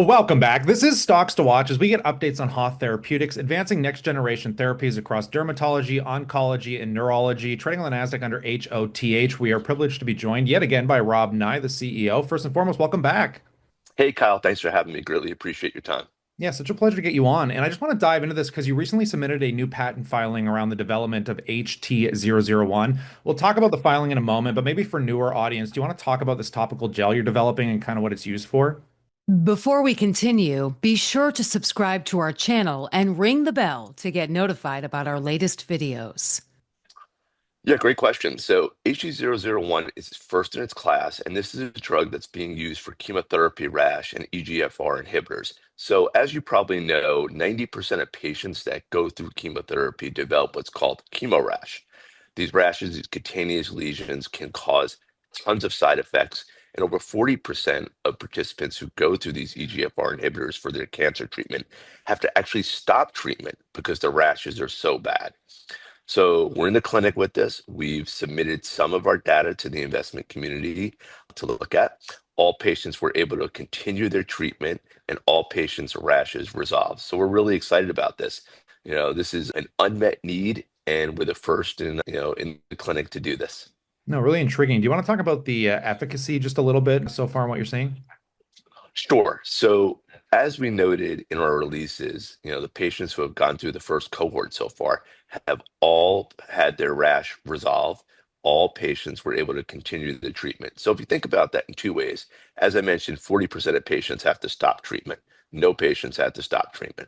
welcome back. This is Stocks to Watch as we get updates on Hoth Therapeutics, advancing next generation therapies across dermatology, oncology, and neurology. Trading on the NASDAQ under HOTH. We are privileged to be joined yet again by Robb Knie, the CEO. First and foremost, welcome back. Hey, Kyle, thanks for having me. Greatly appreciate your time. Yeah, such a pleasure to get you on. And I just want to dive into this because you recently submitted a new patent filing around the development of HT-001. We'll talk about the filing in a moment, but maybe for newer audience, do you want to talk about this topical gel you're developing and kind of what it's used for? Before we continue, be sure to subscribe to our channel and ring the bell to get notified about our latest videos. Yeah, great question. So HT-001 is first in its class, and this is a drug that's being used for chemotherapy rash and EGFR inhibitors. So as you probably know, 90% of patients that go through chemotherapy develop what's called chemo rash. These rashes, these cutaneous lesions can cause tons of side effects, and over 40% of participants who go through these EGFR inhibitors for their cancer treatment have to actually stop treatment because the rashes are so bad. So we're in the clinic with this. We've submitted some of our data to the investment community to look at. All patients were able to continue their treatment and all patients' rashes resolved. So we're really excited about this. This is an unmet need and we're the first in the clinic to do this. No, really intriguing. Do you want to talk about the efficacy just a little bit so far and what you're seeing? Sure. So as we noted in our releases, the patients who have gone through the first cohort so far have all had their rash resolve. All patients were able to continue the treatment. So if you think about that in two ways, as I mentioned, 40% of patients have to stop treatment. No patients had to stop treatment.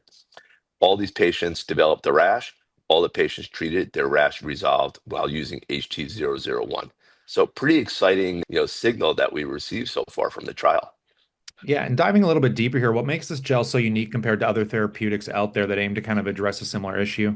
All these patients developed the rash. All the patients treated, their rash resolved while using HT-001. So pretty exciting, signal that we received so far from the trial. Yeah, and diving a little bit deeper here, what makes this gel so unique compared to other therapeutics out there that aim to kind of address a similar issue?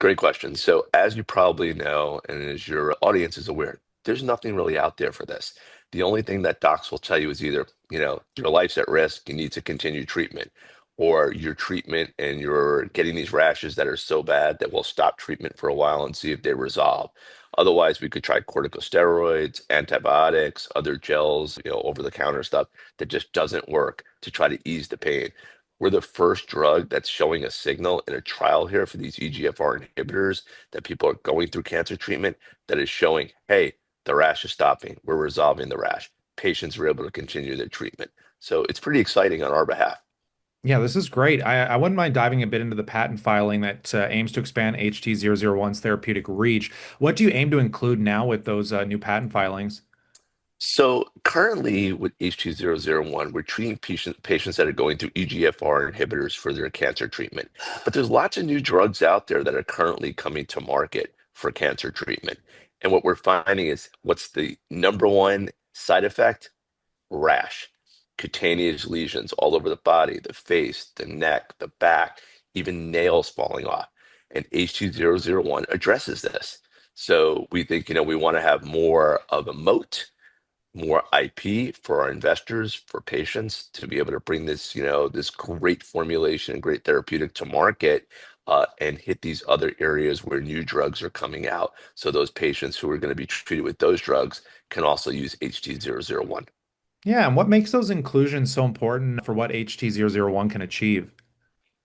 Great question. So, as you probably know, and as your audience is aware, there's nothing really out there for this. The only thing that docs will tell you is either, your life's at risk, you need to continue treatment, or your treatment and you're getting these rashes that are so bad that we'll stop treatment for a while and see if they resolve. Otherwise, we could try corticosteroids, antibiotics, other gels, over-the-counter stuff that just doesn't work to try to ease the pain. We're the first drug that's showing a signal in a trial here for these EGFR inhibitors that people are going through cancer treatment that is showing, hey, the rash is stopping. We're resolving the rash. Patients are able to continue their treatment. So it's pretty exciting on our behalf. Yeah, this is great. I wouldn't mind diving a bit into the patent filing that aims to expand HT-001's therapeutic reach. What do you aim to include now with those new patent filings? So currently with HT-001, we're treating patients that are going through EGFR inhibitors for their cancer treatment. But there's lots of new drugs out there that are currently coming to market for cancer treatment. And what we're finding is what's the number one side effect? Rash, cutaneous lesions all over the body, the face, the neck, the back, even nails falling off. And HT-001 addresses this. So we think, we want to have more of a moat, more IP for our investors, for patients to be able to bring this, this great formulation and great therapeutic to market, and hit these other areas where new drugs are coming out. So those patients who are going to be treated with those drugs can also use HT-001. Yeah, and what makes those inclusions so important for what HT-001 can achieve?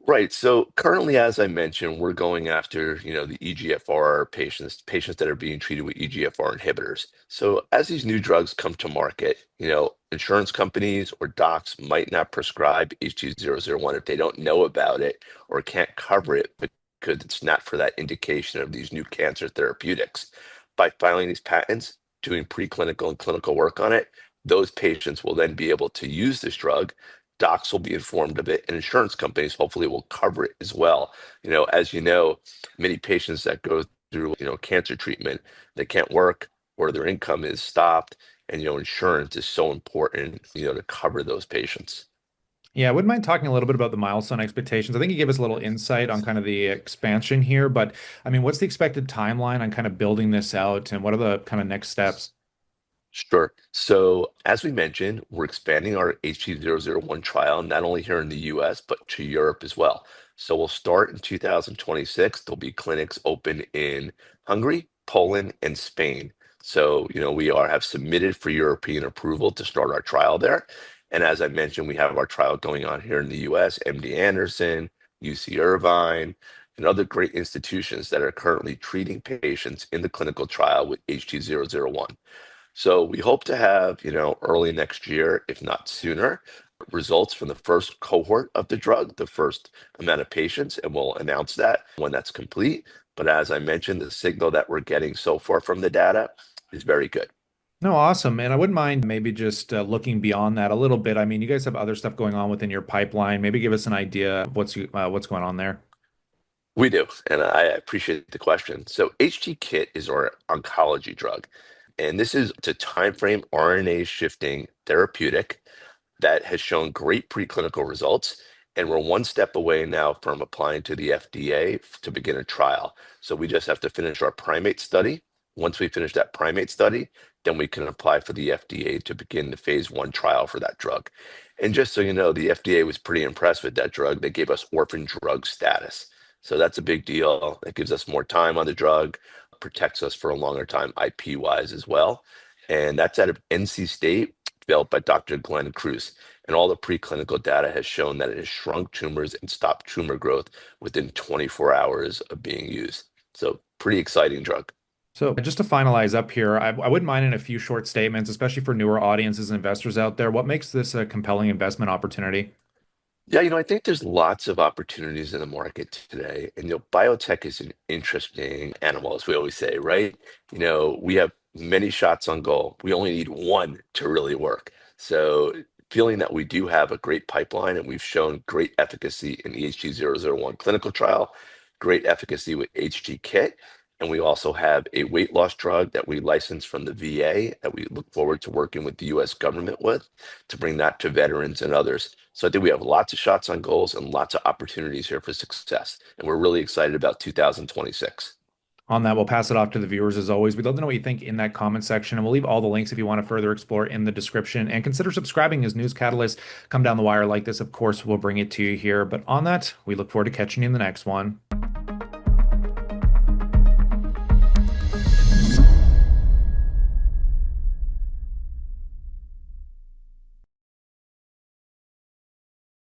Right. So currently, as I mentioned, we're going after, the EGFR patients that are being treated with EGFR inhibitors. So as these new drugs come to market, insurance companies or docs might not prescribe HT-001 if they don't know about it or can't cover it because it's not for that indication of these new cancer therapeutics. By filing these patents, doing preclinical and clinical work on it, those patients will then be able to use this drug. Docs will be informed of it, and insurance companies hopefully will cover it as well. As you know, many patients that go through, cancer treatment, they can't work or their income is stopped, and insurance is so important, to cover those patients. Yeah, I wouldn't mind talking a little bit about the milestone expectations. I think you gave us a little insight on kind of the expansion here, but I mean, what's the expected timeline on kind of building this out and what are the kind of next steps? Sure. So, as we mentioned, we're expanding our HT-001 trial, not only here in the US, but to Europe as well. So, we'll start in 2026. There'll be clinics open in Hungary, Poland, and Spain. So, have submitted for European approval to start our trial there. And as I mentioned, we have our trial going on here in the US, MD Anderson, UC Irvine, and other great institutions that are currently treating patients in the clinical trial with HT-001. So we hope to have, early next year, if not sooner, results from the first cohort of the drug, the first amount of patients, and we'll announce that when that's complete. But as I mentioned, the signal that we're getting so far from the data is very good. No, awesome. And I wouldn't mind maybe just looking beyond that a little bit. I mean, you guys have other stuff going on within your pipeline. Maybe give us an idea of what's going on there. We do, and I appreciate the question. So HT-KIT is our oncology drug, and this is a time frame RNA shifting therapeutic that has shown great preclinical results. And we're one step away now from applying to the FDA to begin a trial. So we just have to finish our primate study. Once we finish that primate study, then we can apply for the FDA to begin the phase 1 trial for that drug. And just so you know, the FDA was pretty impressed with that drug. They gave us orphan drug status. So that's a big deal. It gives us more time on the drug, protects us for a longer time IP wise as well. And that's out of NC State, developed by Dr. Glenn Cruz. And all the preclinical data has shown that it has shrunk tumors and stopped tumor growth within 24 hours of being used. So pretty exciting drug. So just to finalize up here, I wouldn't mind in a few short statements, especially for newer audiences and investors out there. What makes this a compelling investment opportunity? Yeah, I think there's lots of opportunities in the market today. And biotech is an interesting animal, as we always say, right? We have many shots on goal. We only need one to really work. So feeling that we do have a great pipeline and we've shown great efficacy in the HT-001 clinical trial, great efficacy with HT-KIT, and we also have a weight loss drug that we license from the VA that we look forward to working with the US government with to bring that to veterans and others. So I think we have lots of shots on goals and lots of opportunities here for success. And we're really excited about 2026. On that, we'll pass it off to the viewers as always. We'd love to know what you think in that comment section, and we'll leave all the links if you want to further explore in the description. And consider subscribing as news catalysts come down the wire like this. Of course, we'll bring it to you here. But on that, we look forward to catching you in the next one.